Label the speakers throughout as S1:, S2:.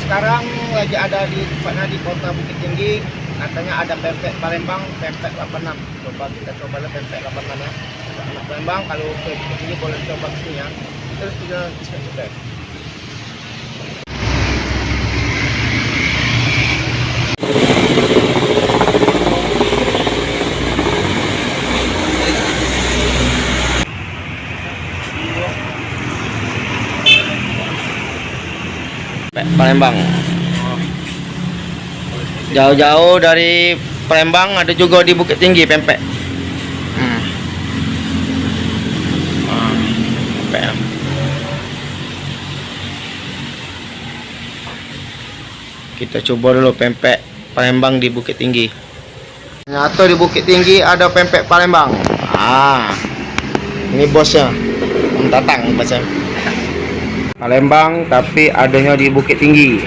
S1: sekarang lagi ada di kota Bukit Tinggi. Katanya ada pempek Palembang, pempek 86. Coba lah pempek 86 ya. Anak Palembang kalau ke Bukit Tinggi boleh coba kesini ya. Terus kita subscribe. Palembang. Jauh-jauh dari Palembang ada juga di Bukit Tinggi pempek. Pempek. Kita coba dulu pempek Palembang di Bukit Tinggi. Ternyata di Bukit Tinggi ada pempek Palembang. Ini bosnya, Om Tatang bahasa Palembang, tapi adanya di Bukit Tinggi.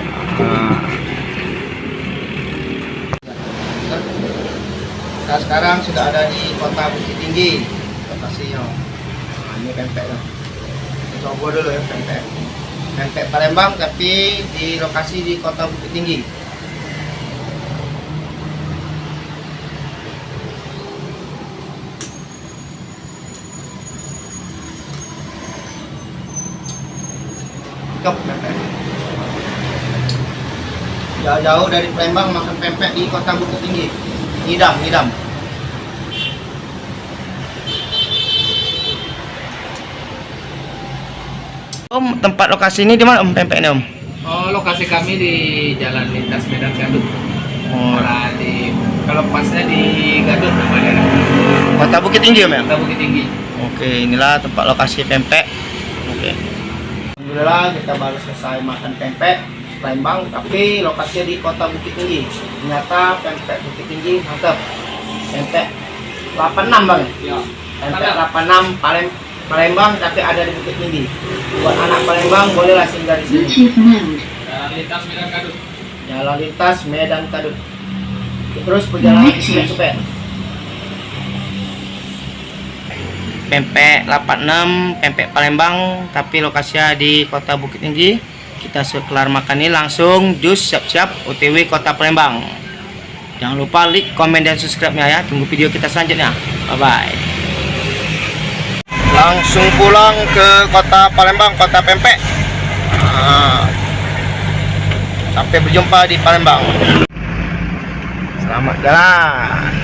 S1: Nah, sekarang sudah ada di kota Bukit Tinggi lokasinya. Ini pempeknya. Coba dulu ya pempek Palembang, tapi di lokasi di kota Bukit Tinggi. Jauh-jauh dari Palembang makan pempek di kota Bukit Tinggi. Ngidam. Om, tempat lokasi ini di mana Om pempeknya Om?
S2: Oh, lokasi kami di Jalan Lintas Medan Gadut. Kalau pasnya di Gadut namanya.
S1: Kota Bukit Tinggi Om ya?
S2: Kota Bukit Tinggi.
S1: Oke, inilah tempat lokasi pempek. Oke. Alhamdulillah kita baru selesai makan pempek Palembang, tapi lokasinya di kota Bukit Tinggi. Ternyata pempek Bukit Tinggi mantap. Pempek 86 Bang.
S2: Ya.
S1: Pempek 86 Palembang, tapi ada di Bukit Tinggi. Buat anak Palembang bolehlah singgah di sini.
S2: Jalan Lintas Medan Gadut.
S1: Jalan Lintas Medan Gadut. Terus perjalanan sepet. Pempek 86, pempek Palembang, tapi lokasinya di kota Bukit Tinggi. Kita sekelar makan ini langsung jus siap-siap OTW kota Palembang. Jangan lupa like, komen, dan subscribe-nya ya. Tunggu video kita selanjutnya. Bye-bye. Langsung pulang ke kota Palembang, kota pempek. Sampai berjumpa di Palembang. Selamat jalan.